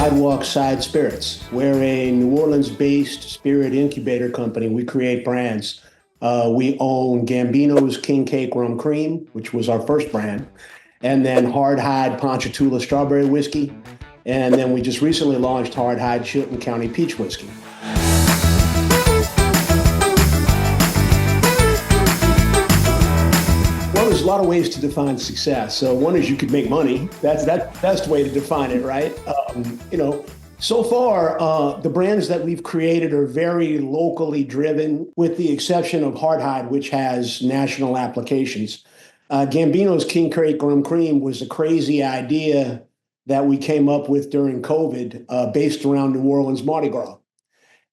Sidewalk Side Spirits. We're a New Orleans-based spirit incubator company. We create brands. We own Gambino's King Cake Rum Cream, which was our first brand, and then HardHide Ponchatoula Strawberry Whiskey, and then we just recently launched HardHide Chilton County Peach Whiskey. Well, there's a lot of ways to define success. So one is you could make money. That's the best way to define it, right? So far, the brands that we've created are very locally driven, with the exception of HardHide, which has national applications. Gambino's King Cake Rum Cream was a crazy idea that we came up with during COVID, based around New Orleans Mardi Gras.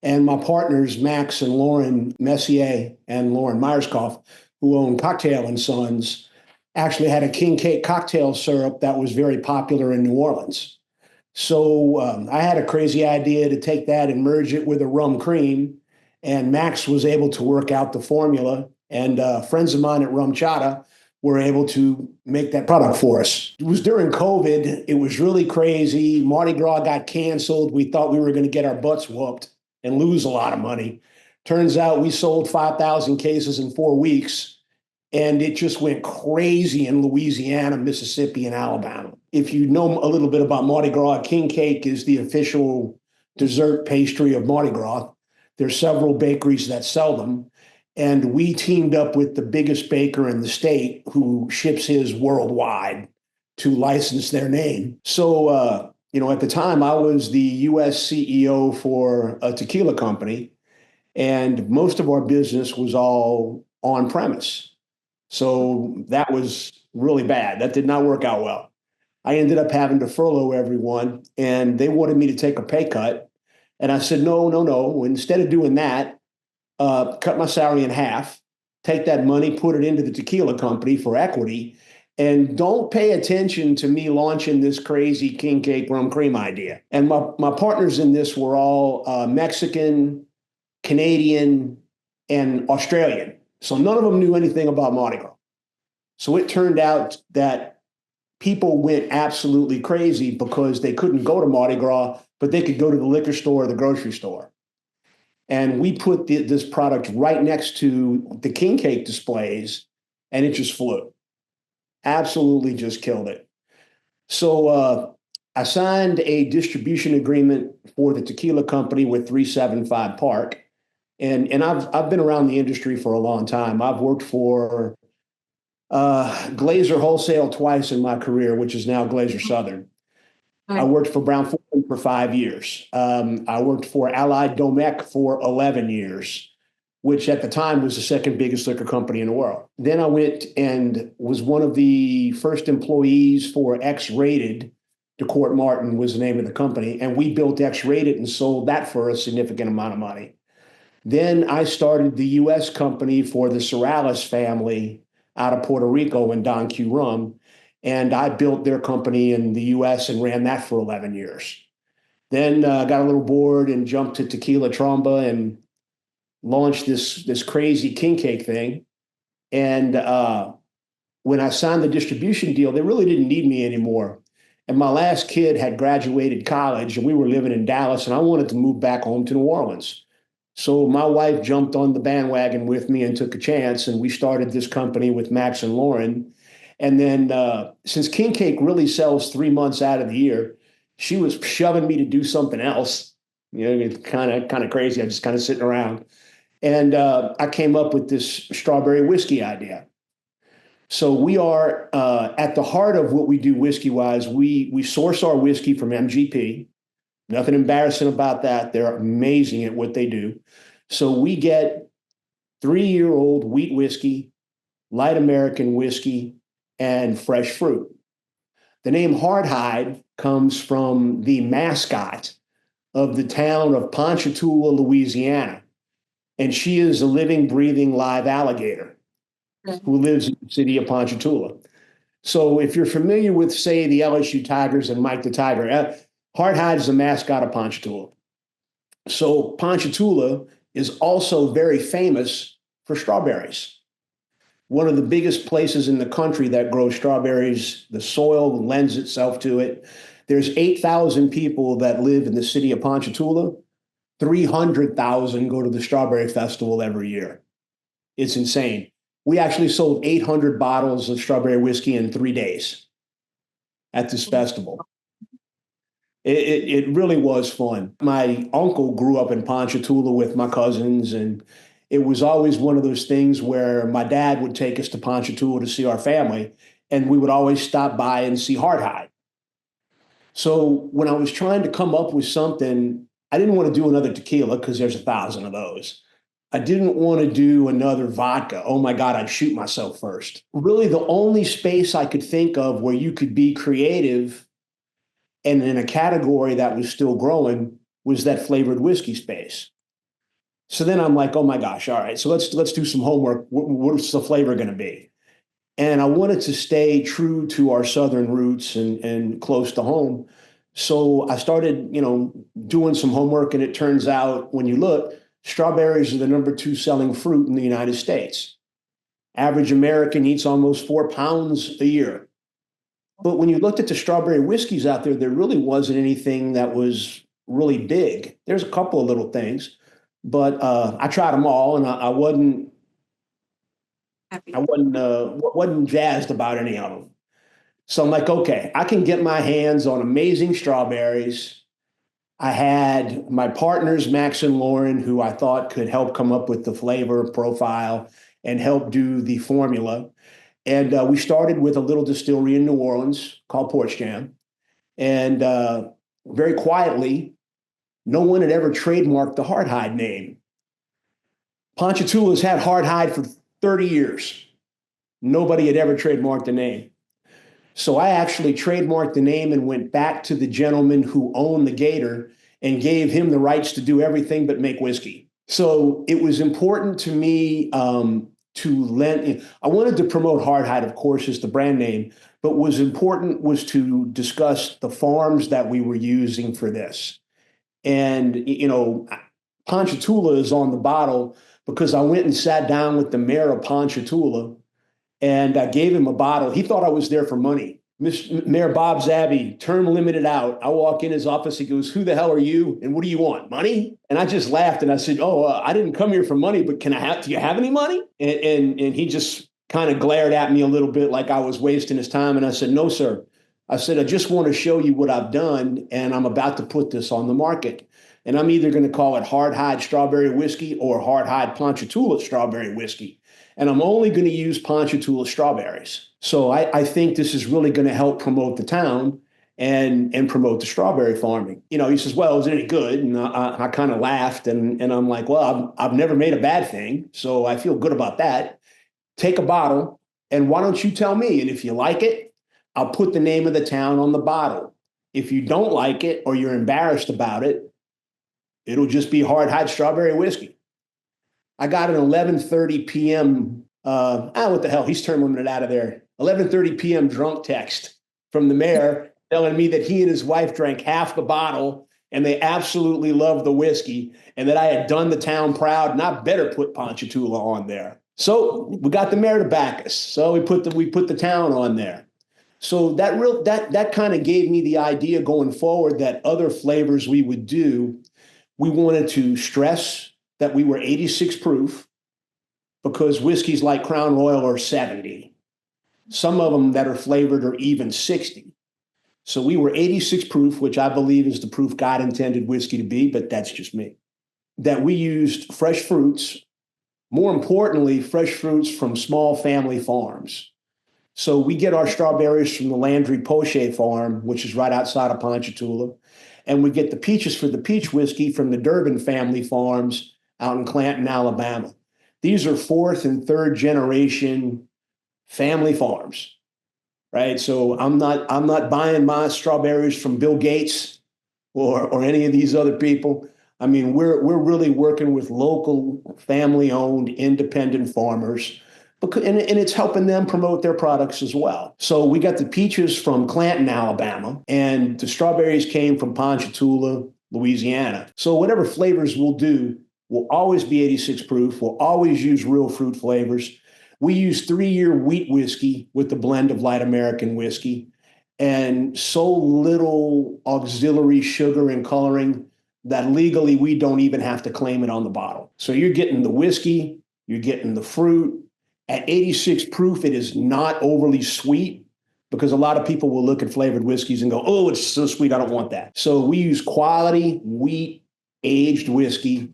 And my partners, Max and Lauren Messier and Lauren Myerscough, who own Cocktail and Sons, actually had a king cake cocktail syrup that was very popular in New Orleans. So I had a crazy idea to take that and merge it with a rum cream. And Max was able to work out the formula. And friends of mine at Rum Chata were able to make that product for us. It was during COVID. It was really crazy. Mardi Gras got canceled. We thought we were going to get our butts whooped and lose a lot of money. Turns out we sold 5,000 cases in 4 weeks, and it just went crazy in Louisiana, Mississippi, and Alabama. If you know a little bit about Mardi Gras, king cake is the official dessert pastry of Mardi Gras. There's several bakeries that sell them, and we teamed up with the biggest baker in the state who ships his worldwide to license their name. So, at the time, I was the U.S. CEO for a tequila company, and most of our business was all on premise. So that was really bad. That did not work out well. I ended up having to furlough everyone, and they wanted me to take a pay cut. And I said, no. Instead of doing that, cut my salary in half, take that money, put it into the tequila company for equity, and don't pay attention to me launching this crazy king cake rum cream idea. And my partners in this were all Mexican, Canadian, and Australian. So none of them knew anything about Mardi Gras. So it turned out that people went absolutely crazy because they couldn't go to Mardi Gras, but they could go to the liquor store or the grocery store. And we put this product right next to the king cake displays, and it just flew. Absolutely just killed it. So I signed a distribution agreement for the tequila company with 375 Park. And I've been around the industry for a long time. I've worked for Glazer Wholesale twice in my career, which is now Glazer Southern. I worked for Brown Forman for 5 years. I worked for Allied Domecq for 11 years, which at the time was the second biggest liquor company in the world. Then I went and was one of the first employees for X-Rated. DeCourt Martin was the name of the company. And we built X-Rated and sold that for a significant amount of money. Then I started the U.S. company for the Sorales family out of Puerto Rico and Don Q Rum. And I built their company in the U.S. and ran that for 11 years. Then got a little bored and jumped to Tequila Tromba and launched this crazy king cake thing. And when I signed the distribution deal, they really didn't need me anymore. And my last kid had graduated college, and we were living in Dallas, and I wanted to move back home to New Orleans. So my wife jumped on the bandwagon with me and took a chance, and we started this company with Max and Lauren. And then since king cake really sells 3 months out of the year, she was shoving me to do something else. It's kind of crazy. I'm just kind of sitting around. And I came up with this strawberry whiskey idea. So we are at the heart of what we do whiskey-wise. We source our whiskey from MGP. Nothing embarrassing about that. They're amazing at what they do. So we get 3-year-old wheat whiskey, light American whiskey, and fresh fruit. The name HardHide comes from the mascot of the town of Ponchatoula, Louisiana. And she is a living, breathing, live alligator who lives in the city of Ponchatoula. So if you're familiar with, say, the LSU Tigers and Mike the Tiger, HardHide is the mascot of Ponchatoula. So Ponchatoula is also very famous for strawberries. One of the biggest places in the country that grows strawberries. The soil lends itself to it. There's 8,000 people that live in the city of Ponchatoula. 300,000 go to the Strawberry Festival every year. It's insane. We actually sold 800 bottles of strawberry whiskey in 3 days at this festival. It really was fun. My uncle grew up in Ponchatoula with my cousins, and it was always one of those things where my dad would take us to Ponchatoula to see our family, and we would always stop by and see HardHide. So when I was trying to come up with something, I didn't want to do another tequila because there's 1,000 of those. I didn't want to do another vodka. Oh my God, I'd shoot myself first. Really, the only space I could think of where you could be creative and in a category that was still growing was that flavored whiskey space. So then I'm like, oh my gosh, all right, so let's do some homework. What's the flavor going to be? And I wanted to stay true to our Southern roots and close to home. So I started, doing some homework, and it turns out when you look, strawberries are the #2 selling fruit in the United States. Average American eats almost 4 pounds a year. But when you looked at the strawberry whiskeys out there, there really wasn't anything that was really big. There's a couple of little things, but I tried them all, and I wasn't Happy. wasn't jazzed about any of them. So I'm like, okay, I can get my hands on amazing strawberries. I had my partners, Max and Lauren, who I thought could help come up with the flavor profile and help do the formula. And we started with a little distillery in New Orleans called Porch Jam. And very quietly, no one had ever trademarked the HardHide name. Ponchatoula's had HardHide for 30 years. Nobody had ever trademarked the name. So I actually trademarked the name and went back to the gentleman who owned the Gator and gave him the rights to do everything but make whiskey. So it was important to me I wanted to promote HardHide, of course, as the brand name, but what was important was to discuss the farms that we were using for this. And, Ponchatoula is on the bottle because I went and sat down with the mayor of Ponchatoula and I gave him a bottle. He thought I was there for money. Mayor Bob Zabby, term limited out. I walk in his office. He goes, "Who the hell are you? And what do you want? Money?" And I just laughed and I said, I didn't come here for money, but do you have any money? And he just kind of glared at me a little bit like I was wasting his time. And I said, "No, sir." I said, "I just want to show you what I've done, and I'm about to put this on the market. And I'm either going to call it HardHide Strawberry Whiskey or HardHide Ponchatoula Strawberry Whiskey. And I'm only going to use Ponchatoula strawberries. So I think this is really going to help promote the town and promote the strawberry farming." He says, "Well, is it any good?" And I kind of laughed and I'm like, "Well, I've never made a bad thing, so I feel good about that. Take a bottle, and why don't you tell me? And if you like it, I'll put the name of the town on the bottle. If you don't like it or you're embarrassed about it, it'll just be HardHide Strawberry Whiskey." I got an 11:30 p.m. What the hell? He's term limited out of there. 11:30 p.m. drunk text from the mayor telling me that he and his wife drank half the bottle and they absolutely loved the whiskey and that I had done the town proud and I better put Ponchatoula on there. So we got the mayor to back us. So we put the town on there. So that kind of gave me the idea going forward that other flavors we would do, we wanted to stress that we were 86 proof because whiskeys like Crown Royal are 70. Some of them that are flavored are even 60. So we were 86 proof, which I believe is the proof God intended whiskey to be, but that's just me. That we used fresh fruits, more importantly, fresh fruits from small family farms. So we get our strawberries from the Landry Poche farm, which is right outside of Ponchatoula. And we get the peaches for the peach whiskey from the Durbin family farms out in Clanton, Alabama. These are 4th and 3rd generation family farms, right? So I'm not buying my strawberries from Bill Gates or any of these other people. I mean, we're really working with local family-owned independent farmers, and it's helping them promote their products as well. So we got the peaches from Clanton, Alabama, and the strawberries came from Ponchatoula, Louisiana. So whatever flavors we'll do, will always be 86 proof. We'll always use real fruit flavors. We use 3-year wheat whiskey with the blend of light American whiskey. and so little auxiliary sugar and coloring that legally we don't even have to claim it on the bottle. So you're getting the whiskey, you're getting the fruit. At 86 proof, it is not overly sweet because a lot of people will look at flavored whiskeys and go, oh, it's so sweet, I don't want that. So we use quality wheat aged whiskey,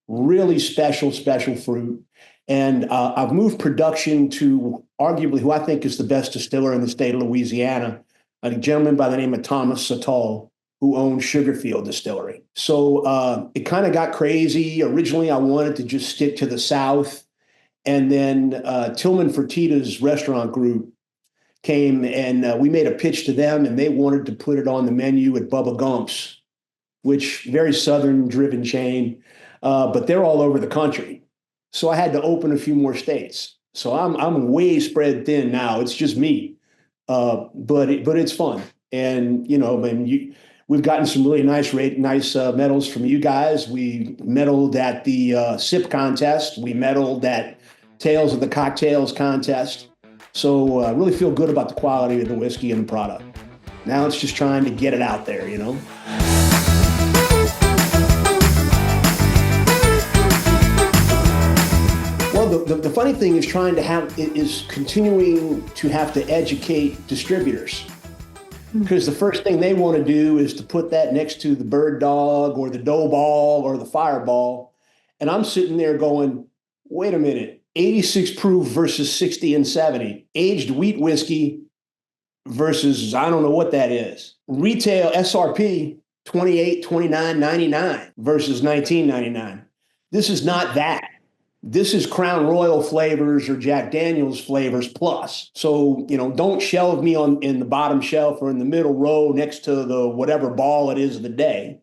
really special fruit. And I've moved production to arguably who I think is the best distiller in the state of Louisiana, a gentleman by the name of Thomas Sattal, who owns Sugarfield Distillery. So it kind of got crazy. Originally, I wanted to just stick to the South. And then Tillman Fertitta's restaurant group came and we made a pitch to them and they wanted to put it on the menu at Bubba Gump's, which very Southern driven chain, but they're all over the country. So I had to open a few more states. So I'm way spread thin now. It's just me, but it's fun. And we've gotten some really nice medals from you guys. We medaled at the SIP contest. We medaled at Tales of the Cocktails contest. So I really feel good about the quality of the whiskey and the product. Now it's just trying to get it out there, Well, the funny thing is continuing to have to educate distributors. Because the first thing they want to do is to put that next to the Bird Dog or the Dough Ball or the Fireball. And I'm sitting there going, wait a minute, 86 proof versus 60 and 70. Aged wheat whiskey versus I don't know what that is. Retail SRP, $28, $29.99 versus $19.99. This is not that. This is Crown Royal flavors or Jack Daniel's flavors plus. So, don't shelve me in the bottom shelf or in the middle row next to the whatever ball it is of the day.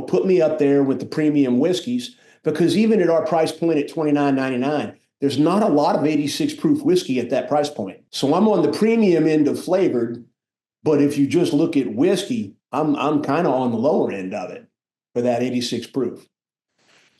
Put me up there with the premium whiskeys because even at our price point at $29.99, there's not a lot of 86 proof whiskey at that price point. So I'm on the premium end of flavored, but if you just look at whiskey, I'm kind of on the lower end of it for that 86 proof.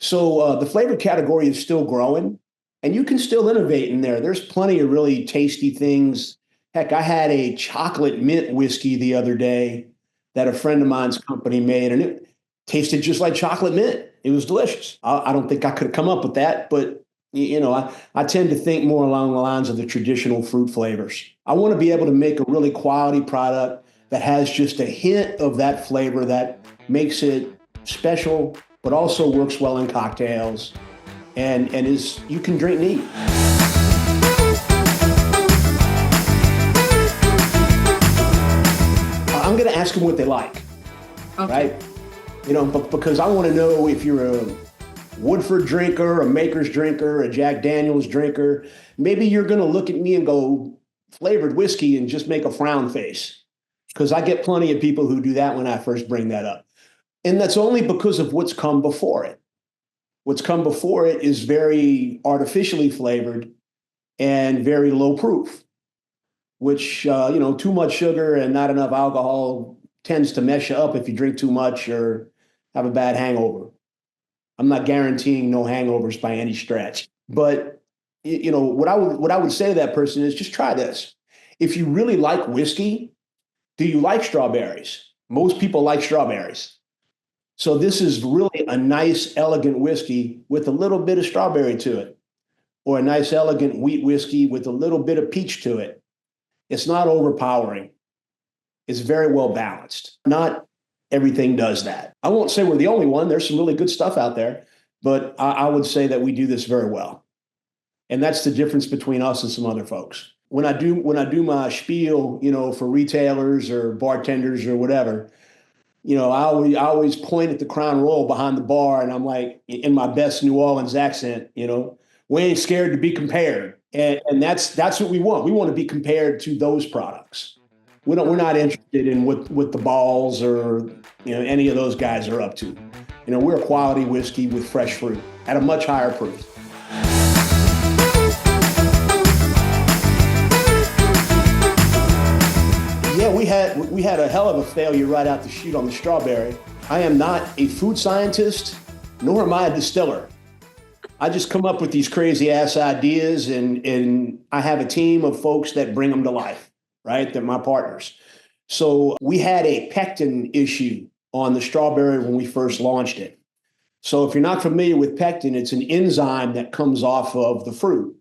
So the flavor category is still growing, and you can still innovate in there. There's plenty of really tasty things. Heck, I had a chocolate mint whiskey the other day that a friend of mine's company made, and it tasted just like chocolate mint. It was delicious. I don't think I could have come up with that, but I tend to think more along the lines of the traditional fruit flavors. I want to be able to make a really quality product that has just a hint of that flavor that makes it special, but also works well in cocktails and you can drink neat. I'm going to ask them what they like, okay. Right? Because I want to know if you're a Woodford drinker, a Maker's drinker, a Jack Daniel's drinker. Maybe you're going to look at me and go, flavored whiskey, and just make a frown face. Because I get plenty of people who do that when I first bring that up. And that's only because of what's come before it. What's come before it is very artificially flavored and very low proof, which, too much sugar and not enough alcohol tends to mess you up if you drink too much or have a bad hangover. I'm not guaranteeing no hangovers by any stretch. But, what I would say to that person is just try this. If you really like whiskey, do you like strawberries? Most people like strawberries. So this is really a nice, elegant whiskey with a little bit of strawberry to it, or a nice, elegant wheat whiskey with a little bit of peach to it. It's not overpowering. It's very well balanced. Not everything does that. I won't say we're the only one. There's some really good stuff out there, but I would say that we do this very well. And that's the difference between us and some other folks. When I do my spiel, for retailers or bartenders or whatever, I always point at the Crown Royal behind the bar, and I'm like, in my best New Orleans accent, we ain't scared to be compared, and that's what we want. We want to be compared to those products. We're not interested in what the balls or any of those guys are up to. We're a quality whiskey with fresh fruit at a much higher proof. Yeah, we had a hell of a failure right out the chute on the strawberry. I am not a food scientist, nor am I a distiller. I just come up with these crazy ass ideas and I have a team of folks that bring them to life. right? They're my partners. So we had a pectin issue on the strawberry when we first launched it. So if you're not familiar with pectin, it's an enzyme that comes off of the fruit.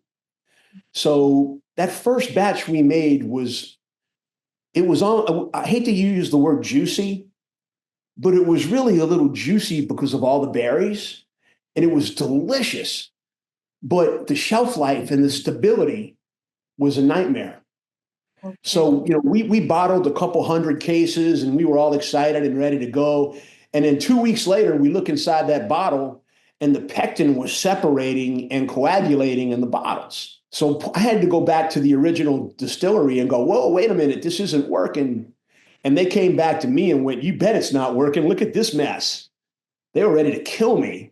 So that first batch we made it was on, I hate to use the word juicy, but it was really a little juicy because of all the berries, and it was delicious. But the shelf life and the stability was a nightmare. Okay. So, we bottled a couple hundred cases and we were all excited and ready to go. And then 2 weeks later, we look inside that bottle and the pectin was separating and coagulating in the bottles. So I had to go back to the original distillery and go, whoa, wait a minute, this isn't working. And they came back to me and went, you bet it's not working. Look at this mess. They were ready to kill me.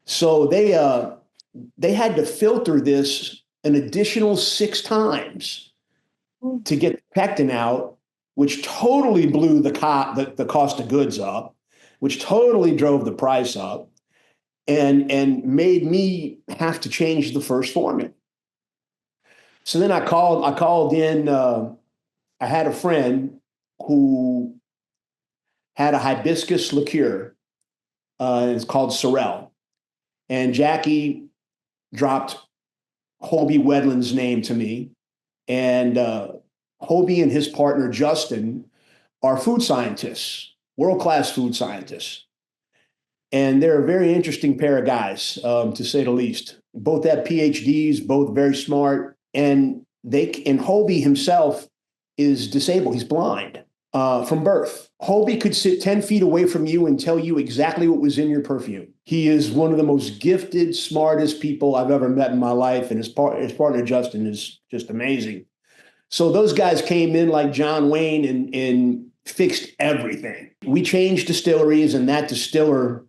So they had to filter this an additional 6 times to get the pectin out, which totally blew the cost of goods up, which totally drove the price up, and made me have to change the first formula. So then I called in. I had a friend who had a hibiscus liqueur. It's called Sorrel, and Jackie dropped Hobie Wedland's name to me. And Hobie and his partner, Justin, are food scientists, world-class food scientists. And they're a very interesting pair of guys, to say the least. Both have PhDs, both very smart. And Hobie himself is disabled. He's blind from birth. Hobie could sit 10 feet away from you and tell you exactly what was in your perfume. He is one of the most gifted, smartest people I've ever met in my life. And his partner, Justin, is just amazing. So those guys came in like John Wayne and fixed everything. We changed distilleries, and that distiller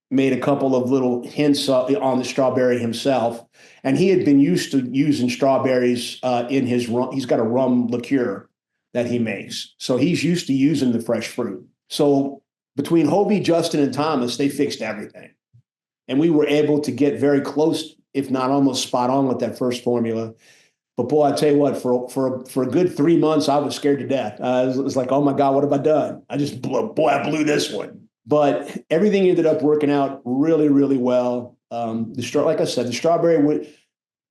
made a couple of little hints on the strawberry himself. And he had been used to using strawberries in his rum. He's got a rum liqueur that he makes. So he's used to using the fresh fruit. So between Hobie, Justin, and Thomas, they fixed everything. And we were able to get very close, if not almost spot on with that first formula. But boy, I tell you what, for a good 3 months, I was scared to death. It was like, oh my God, what have I done? I blew this one. But everything ended up working out really, really well. Like I said, the strawberry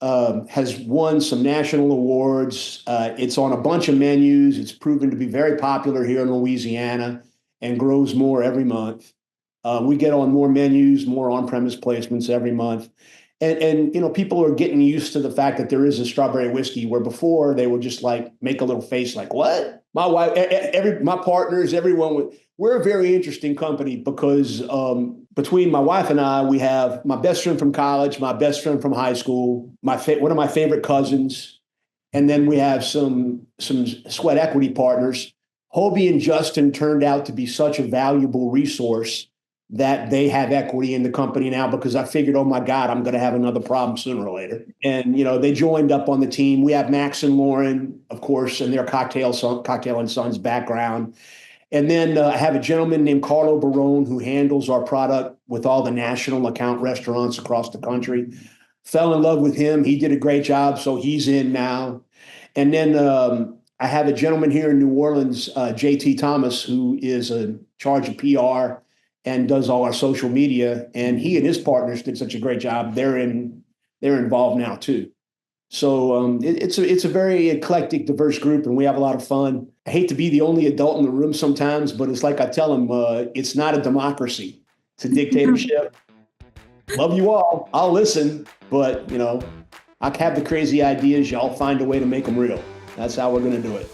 has won some national awards. It's on a bunch of menus. It's proven to be very popular here in Louisiana and grows more every month. We get on more menus, more on-premise placements every month. And people are getting used to the fact that there is a strawberry whiskey, where before they would just like make a little face like, what? My wife, my partners, everyone, we're a very interesting company because between my wife and I, we have my best friend from college, my best friend from high school, one of my favorite cousins, and then we have some sweat equity partners. Hobie and Justin turned out to be such a valuable resource that they have equity in the company now, because I figured, oh my God, I'm going to have another problem sooner or later. And, they joined up on the team. We have Max and Lauren, of course, and their Cocktail and Sons background. And then I have a gentleman named Carlo Barone who handles our product with all the national account restaurants across the country. Fell in love with him. He did a great job, so he's in now. And then I have a gentleman here in New Orleans, JT Thomas, who is in charge of PR and does all our social media. And he and his partners did such a great job. They're involved now too. So it's a very eclectic, diverse group, and we have a lot of fun. I hate to be the only adult in the room sometimes, but it's like I tell them, it's not a democracy. It's a dictatorship. Love you all. I'll listen, but I have the crazy ideas. Y'all find a way to make them real. That's how we're going to do it.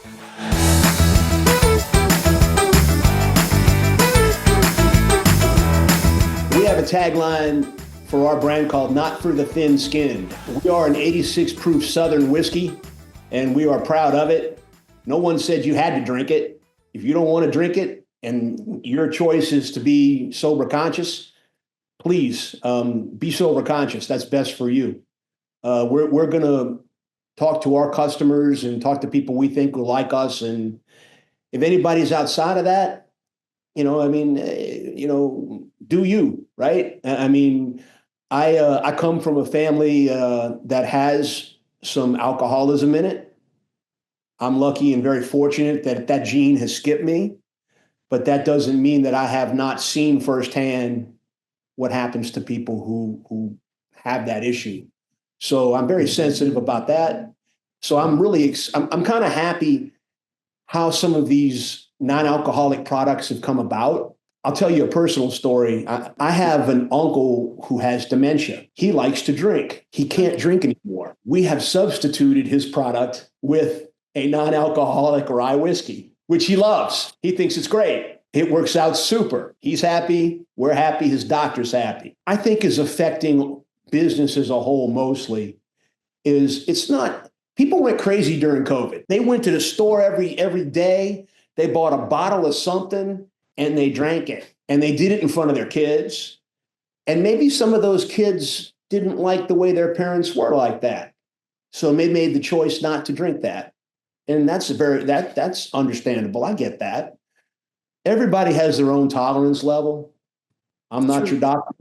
We have a tagline for our brand called "Not for the Thin-Skinned." We are an 86 proof Southern whiskey, and we are proud of it. No one said you had to drink it. If you don't want to drink it and your choice is to be sober conscious, please be sober conscious. That's best for you. We're going to talk to our customers and talk to people we think will like us. And if anybody's outside of that, do you, right? I come from a family that has some alcoholism in it. I'm lucky and very fortunate that that gene has skipped me, but that doesn't mean that I have not seen firsthand what happens to people who have that issue. So I'm very sensitive about that. So I'm kind of happy how some of these non-alcoholic products have come about. I'll tell you a personal story. I have an uncle who has dementia. He likes to drink. He can't drink anymore. We have substituted his product with a non-alcoholic rye whiskey, which he loves. He thinks it's great. It works out super. He's happy. We're happy. His doctor's happy. I think is affecting business as a whole mostly is it's not, people went crazy during COVID. They went to the store every day. They bought a bottle of something and they drank it. And they did it in front of their kids. And maybe some of those kids didn't like the way their parents were like that. So they made the choice not to drink that. And that's understandable. I get that. Everybody has their own tolerance level. I'm not your doctor.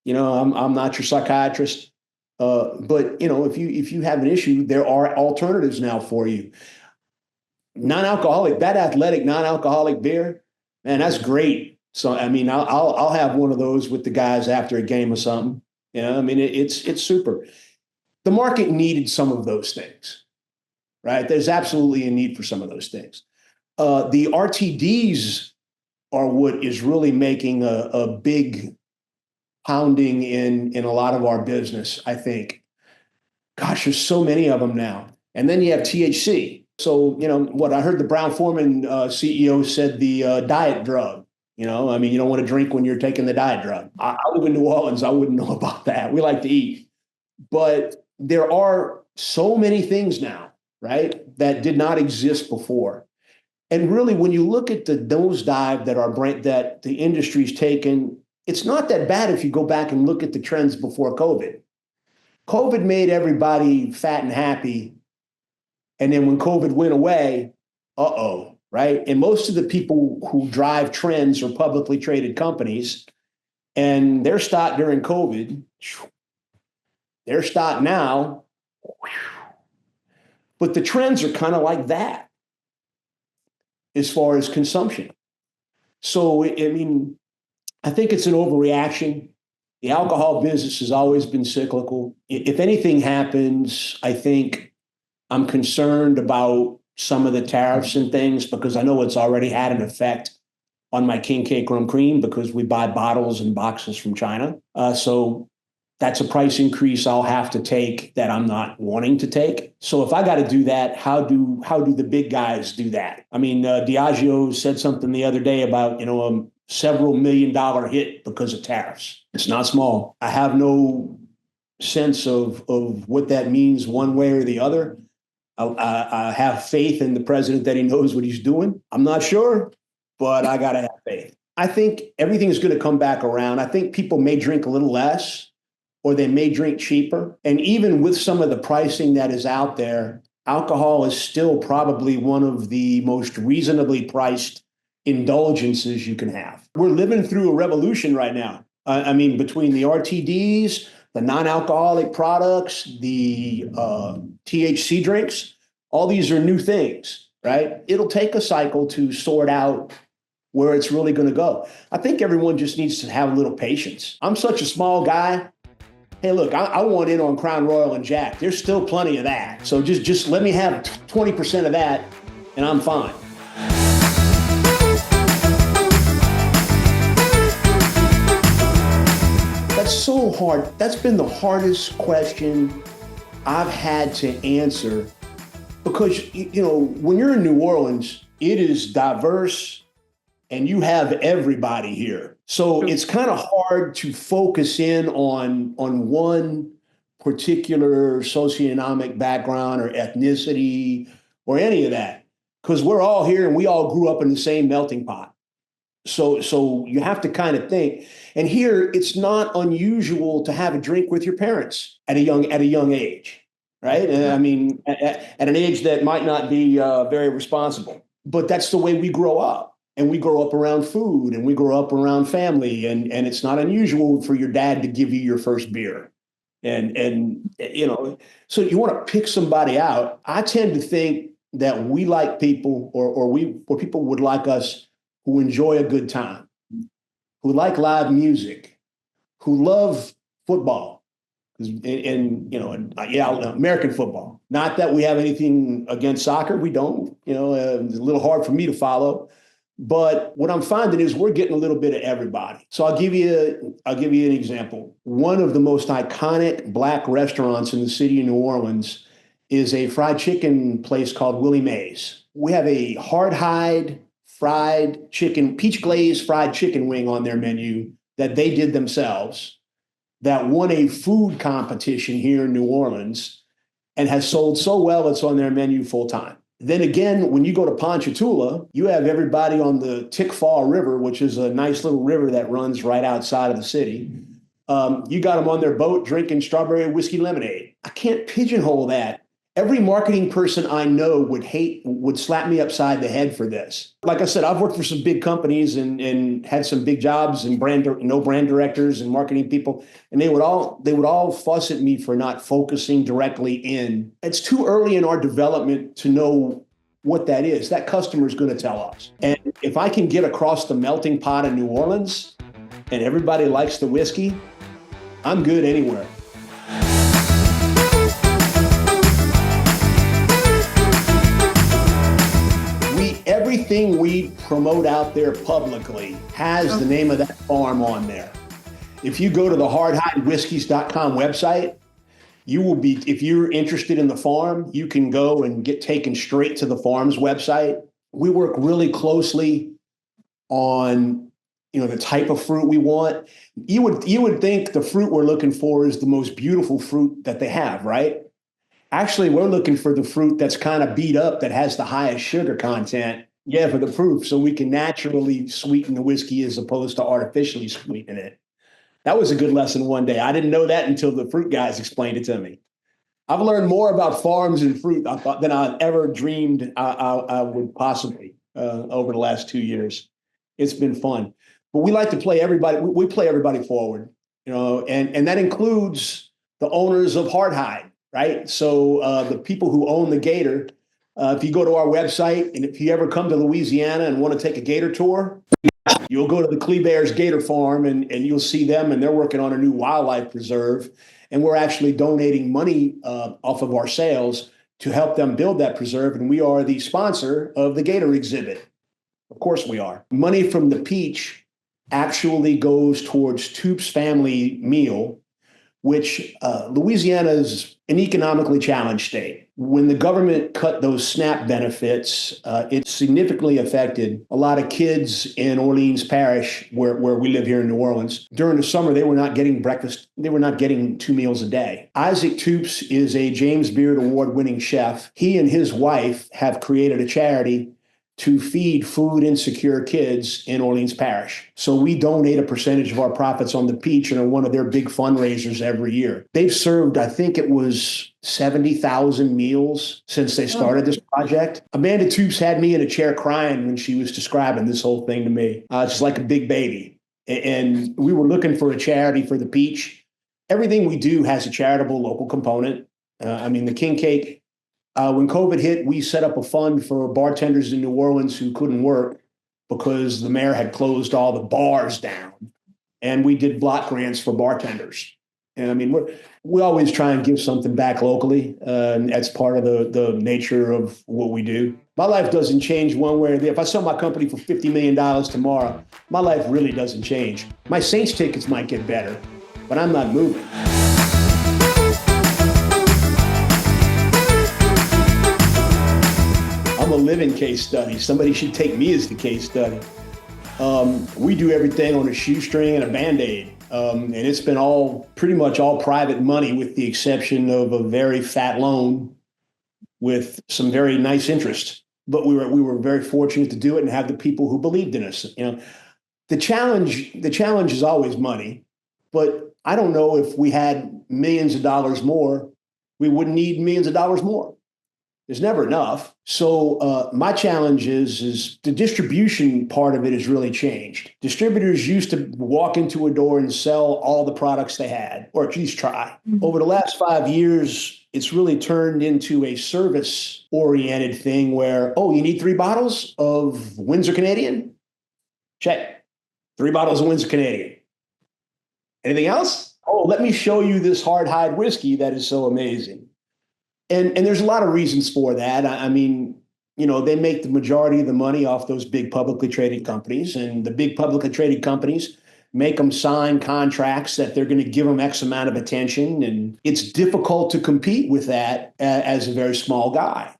I'm not your psychiatrist. But if you have an issue, there are alternatives now for you. Non-alcoholic, that athletic non-alcoholic beer, man, that's great. So I mean, I'll have one of those with the guys after a game or something. I mean, it's super. The market needed some of those things, right? There's absolutely a need for some of those things. The RTDs are what is really making a big pounding in a lot of our business, I think. Gosh, there's so many of them now. And then you have THC. So, what I heard the Brown-Forman CEO said the diet drug, I mean, you don't want to drink when you're taking the diet drug. I live in New Orleans. I wouldn't know about that. We like to eat. But there are so many things now, right, that did not exist before. And really, when you look at the nosedive that the industry's taken, it's not that bad if you go back and look at the trends before COVID. COVID made everybody fat and happy. And then when COVID went away, right? And most of the people who drive trends are publicly traded companies. And their stock during COVID, their stock now, but the trends are kind of like that as far as consumption. So, I mean, I think it's an overreaction. The alcohol business has always been cyclical. If anything happens, I think I'm concerned about some of the tariffs and things because I know it's already had an effect on my King Cake Rum Cream because we buy bottles and boxes from China. So that's a price increase I'll have to take that I'm not wanting to take. So if I got to do that, how do the big guys do that? I mean, Diageo said something the other day about, several $1 million hit because of tariffs. It's not small. I have no sense of what that means one way or the other. I have faith in the president that he knows what he's doing. I'm not sure, but I got to have faith. I think everything is going to come back around. I think people may drink a little less or they may drink cheaper. And even with some of the pricing that is out there, alcohol is still probably one of the most reasonably priced indulgences you can have. We're living through a revolution right now. I mean, between the RTDs, the non-alcoholic products, the THC drinks, all these are new things, right? It'll take a cycle to sort out where it's really going to go. I think everyone just needs to have a little patience. I'm such a small guy. Hey, look, I want in on Crown Royal and Jack. There's still plenty of that. So just let me have 20% of that and I'm fine. That's so hard. That's been the hardest question I've had to answer because, when you're in New Orleans, it is diverse and you have everybody here. So it's kind of hard to focus in on one particular socioeconomic background or ethnicity or any of that because we're all here and we all grew up in the same melting pot. So you have to kind of think. And here, it's not unusual to have a drink with your parents at a young age, right? I mean, at an age that might not be very responsible. But that's the way we grow up. And we grow up around food and we grow up around family. And it's not unusual for your dad to give you your first beer. And so you want to pick somebody out. I tend to think that we like people or people would like us who enjoy a good time, who like live music, who love football American football. Not that we have anything against soccer. We don't, it's a little hard for me to follow. But what I'm finding is we're getting a little bit of everybody. So I'll give you an example. One of the most iconic Black restaurants in the city of New Orleans is a fried chicken place called Willie Mae's. We have a HardHide fried chicken, peach glazed fried chicken wing on their menu that they did themselves, that won a food competition here in New Orleans and has sold so well it's on their menu full time. Then again, when you go to Ponchatoula, you have everybody on the Tickfaw River, which is a nice little river that runs right outside of the city. You got them on their boat drinking strawberry whiskey lemonade. I can't pigeonhole that. Every marketing person I know would slap me upside the head for this. Like I said, I've worked for some big companies and had some big jobs and brand directors and marketing people, and they would all fuss at me for not focusing directly in. It's too early in our development to know what that is. That customer is going to tell us. And if I can get across the melting pot of New Orleans and everybody likes the whiskey, I'm good anywhere. Everything we promote out there publicly has the name of that farm on there. If you go to the HardHideWhiskies.com website, if you're interested in the farm, you can go and get taken straight to the farm's website. We work really closely on, the type of fruit we want. You would think the fruit we're looking for is the most beautiful fruit that they have, right? Actually, we're looking for the fruit that's kind of beat up, that has the highest sugar content. Yeah, for the proof, so we can naturally sweeten the whiskey as opposed to artificially sweetening it. That was a good lesson one day. I didn't know that until the fruit guys explained it to me. I've learned more about farms and fruit than I ever dreamed I would possibly over the last 2 years. It's been fun. But we like to play everybody. We play everybody forward, and that includes the owners of HardHide, right? So the people who own the Gator. If you go to our website, and if you ever come to Louisiana and want to take a gator tour, you'll go to the Clebear's Gator Farm and you'll see them, and they're working on a new wildlife preserve. And we're actually donating money off of our sales to help them build that preserve. And we are the sponsor of the Gator exhibit. Of course we are. Money from the Peach actually goes towards Toop's family meal, which Louisiana is an economically challenged state. When the government cut those SNAP benefits, it significantly affected a lot of kids in Orleans Parish, where we live here in New Orleans. During the summer, they were not getting breakfast. They were not getting 2 meals a day. Isaac Toops is a James Beard Award-winning chef. He and his wife have created a charity to feed food insecure kids in Orleans Parish. So we donate a percentage of our profits on the Peach and are one of their big fundraisers every year. They've served, I think it was 70,000 meals since they started this project. Amanda Toops had me in a chair crying when she was describing this whole thing to me. It's like a big baby. And we were looking for a charity for the Peach. Everything we do has a charitable local component. The King Cake, when COVID hit, we set up a fund for bartenders in New Orleans who couldn't work because the mayor had closed all the bars down. And we did block grants for bartenders. And we always try and give something back locally. And that's part of the nature of what we do. My life doesn't change one way or the other. If I sell my company for $50 million tomorrow, my life really doesn't change. My Saints tickets might get better, but I'm not moving. I'm a living case study. Somebody should take me as the case study. We do everything on a shoestring and a Band-Aid. And it's been pretty much all private money, with the exception of a very fat loan with some very nice interest. But we were very fortunate to do it and have the people who believed in us. The challenge is always money, but I don't know if we had millions of dollars more, we wouldn't need millions of dollars more. There's never enough. So my challenge is the distribution part of it has really changed. Distributors used to walk into a door and sell all the products they had, or at least try. Mm-hmm. Over the last 5 years, it's really turned into a service oriented thing where, oh, you need 3 bottles of Windsor Canadian? Check. 3 bottles of Windsor Canadian. Anything else? Oh, let me show you this HardHide whiskey that is so amazing. And there's a lot of reasons for that. I mean, they make the majority of the money off those big publicly traded companies, and the big publicly traded companies make them sign contracts that they're going to give them X amount of attention. And it's difficult to compete with that as a very small guy.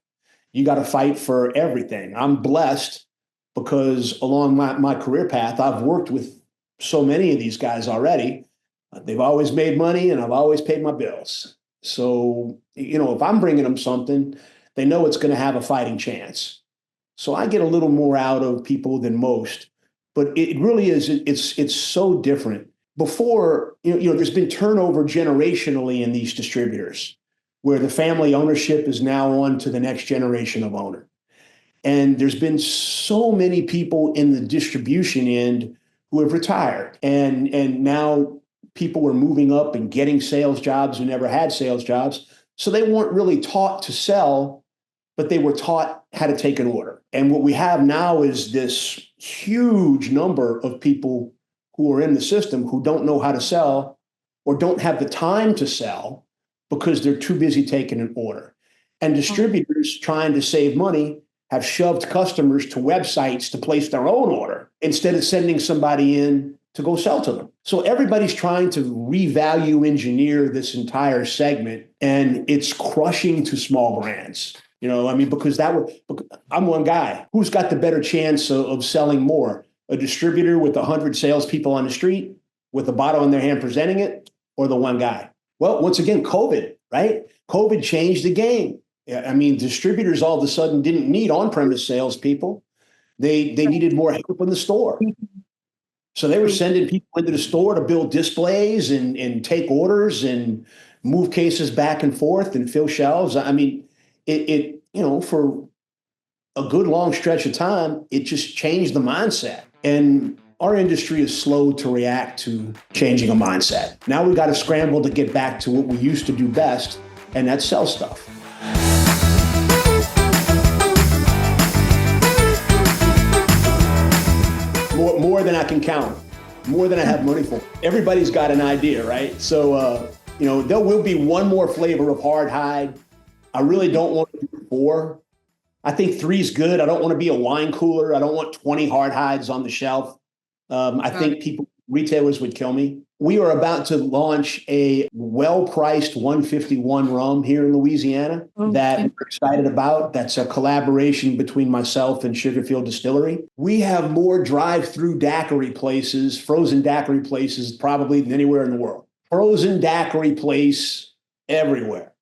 You got to fight for everything. I'm blessed because along my career path, I've worked with so many of these guys already. They've always made money and I've always paid my bills. So, if I'm bringing them something, they know it's going to have a fighting chance. So I get a little more out of people than most, but it really is, it's so different. Before, there's been turnover generationally in these distributors where the family ownership is now on to the next generation of owner. And there's been so many people in the distribution end who have retired. And now people were moving up and getting sales jobs who never had sales jobs. So they weren't really taught to sell, but they were taught how to take an order. And what we have now is this huge number of people who are in the system who don't know how to sell or don't have the time to sell because they're too busy taking an order. And distributors trying to save money have shoved customers to websites to place their own order instead of sending somebody in to go sell to them. So everybody's trying to revalue engineer this entire segment, and it's crushing to small brands. Because I'm one guy. Who's got the better chance of selling more? A distributor with 100 salespeople on the street with a bottle in their hand presenting it, or the one guy? Well, once again, COVID, right? COVID changed the game. I mean, distributors all of a sudden didn't need on-premise salespeople. They needed more help in the store. So they were sending people into the store to build displays and take orders and move cases back and forth and fill shelves. I mean, it for a good long stretch of time, it just changed the mindset. And our industry is slow to react to changing a mindset. Now we got to scramble to get back to what we used to do best, and that's sell stuff. More than I can count, more than I have money for. Everybody's got an idea, right? So, there will be one more flavor of HardHide. I really don't want to do 4. I think 3 is good. I don't want to be a wine cooler. I don't want 20 HardHides on the shelf. I think retailers would kill me. We are about to launch a well-priced 151 rum here in Louisiana that we're excited about. That's a collaboration between myself and Sugarfield Distillery. We have more drive-through daiquiri places, frozen daiquiri places, probably than anywhere in the world. Frozen daiquiri place everywhere.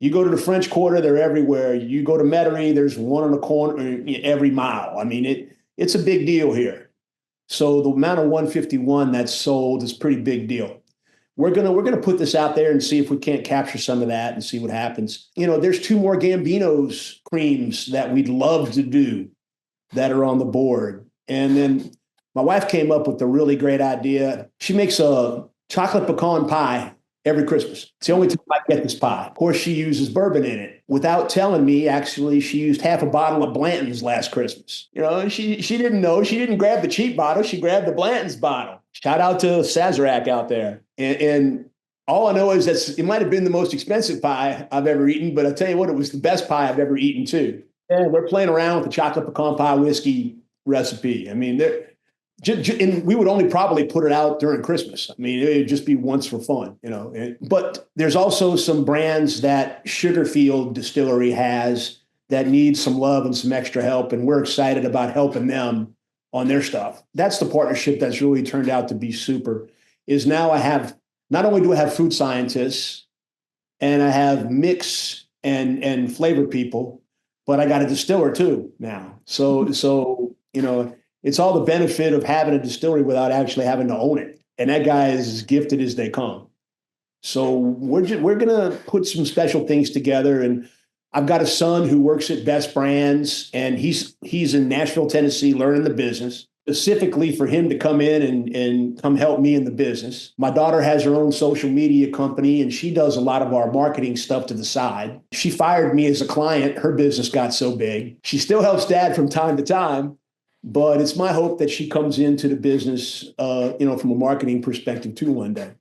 You go to the French Quarter, they're everywhere. You go to Metairie, there's one on the corner every mile. I mean, it's a big deal here. So the amount of 151 that's sold is a pretty big deal. We're gonna put this out there and see if we can't capture some of that and see what happens. There's 2 more Gambino's creams that we'd love to do that are on the board. And then my wife came up with a really great idea. She makes a chocolate pecan pie every Christmas. It's the only time I get this pie. Of course, she uses bourbon in it. Without telling me, actually, she used half a bottle of Blanton's last Christmas. She didn't know. She didn't grab the cheap bottle. She grabbed the Blanton's bottle. Shout out to Sazerac out there. And all I know is that it might have been the most expensive pie I've ever eaten, but I'll tell you what, it was the best pie I've ever eaten too. And we're playing around with the chocolate pecan pie whiskey recipe. I mean, and we would only probably put it out during Christmas. I mean, it'd just be once for fun, But there's also some brands that Sugarfield Distillery has that need some love and some extra help, and we're excited about helping them on their stuff. That's the partnership that's really turned out to be super. Is now not only do I have food scientists, and I have mix and flavor people, but I got a distiller too now. So it's all the benefit of having a distillery without actually having to own it. And that guy is as gifted as they come. So we're going to put some special things together. And I've got a son who works at Best Brands, and he's in Nashville, Tennessee, learning the business. specifically for him to come in and come help me in the business. My daughter has her own social media company and she does a lot of our marketing stuff to the side. She fired me as a client. Her business got so big. She still helps dad from time to time, but it's my hope that she comes into the business, from a marketing perspective too one day.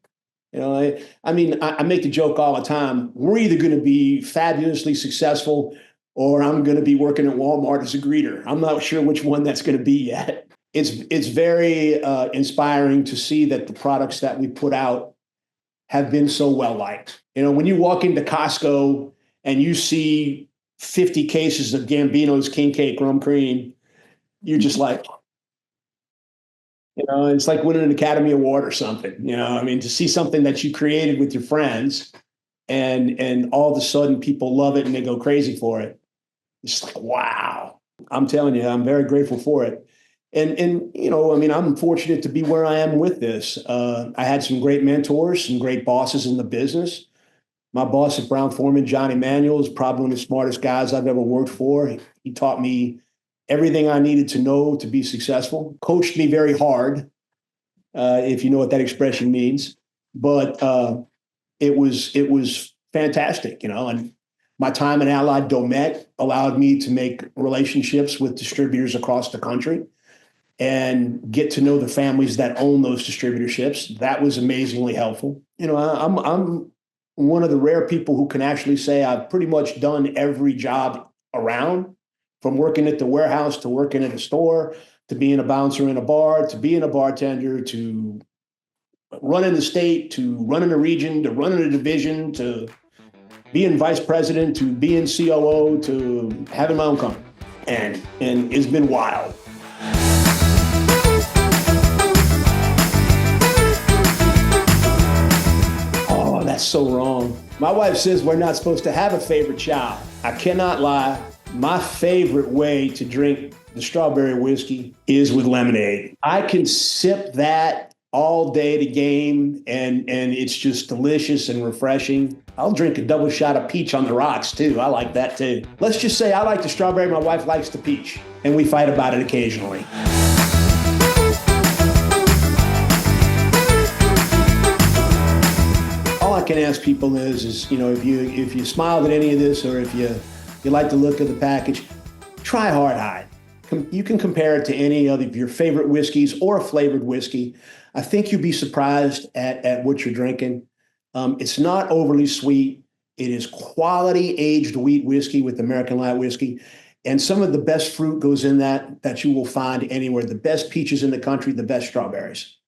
I make the joke all the time. We're either going to be fabulously successful or I'm going to be working at Walmart as a greeter. I'm not sure which one that's going to be yet. It's very inspiring to see that the products that we put out have been so well liked. When you walk into Costco and you see 50 cases of Gambino's King Cake Rum Cream, you're just like, it's like winning an Academy Award or something. To see something that you created with your friends and all of a sudden people love it and they go crazy for it. It's like, wow. I'm telling you, I'm very grateful for it. I'm fortunate to be where I am with this. I had some great mentors, some great bosses in the business. My boss at Brown-Forman, John Emanuel, is probably one of the smartest guys I've ever worked for. He taught me everything I needed to know to be successful, coached me very hard, if you know what that expression means. But it was fantastic, and my time in Allied Domet allowed me to make relationships with distributors across the country and get to know the families that own those distributorships. That was amazingly helpful. I'm one of the rare people who can actually say I've pretty much done every job around, from working at the warehouse to working at a store, to being a bouncer in a bar, to being a bartender, to running the state, to running a region, to running a division, to being vice president, to being COO, to having my own company. And it's been wild. Oh, that's so wrong. My wife says we're not supposed to have a favorite child. I cannot lie. My favorite way to drink the strawberry whiskey is with lemonade. I can sip that all day at a game, and it's just delicious and refreshing. I'll drink a double shot of peach on the rocks too. I like that too. Let's just say I like the strawberry, my wife likes the peach, and we fight about it occasionally. All I can ask people is if you smiled at any of this, or if you like the look of the package, try HardHide. You can compare it to any other of your favorite whiskeys or a flavored whiskey. I think you'd be surprised at what you're drinking. It's not overly sweet. It is quality aged wheat whiskey with American light whiskey. And some of the best fruit goes in that you will find anywhere. The best peaches in the country, the best strawberries.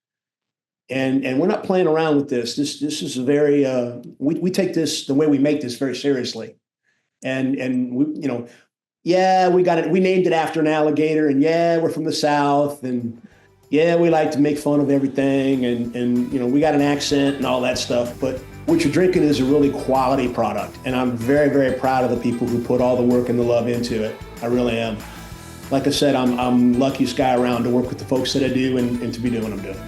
And we're not playing around with this. This is a very, we take this, the way we make this, very seriously. And we, we got it. We named it after an alligator, and we're from the South, and we like to make fun of everything, and we got an accent and all that stuff. But what you're drinking is a really quality product, and I'm very, very proud of the people who put all the work and the love into it. I really am. Like I said, I'm luckiest guy around to work with the folks that I do and to be doing what I'm doing.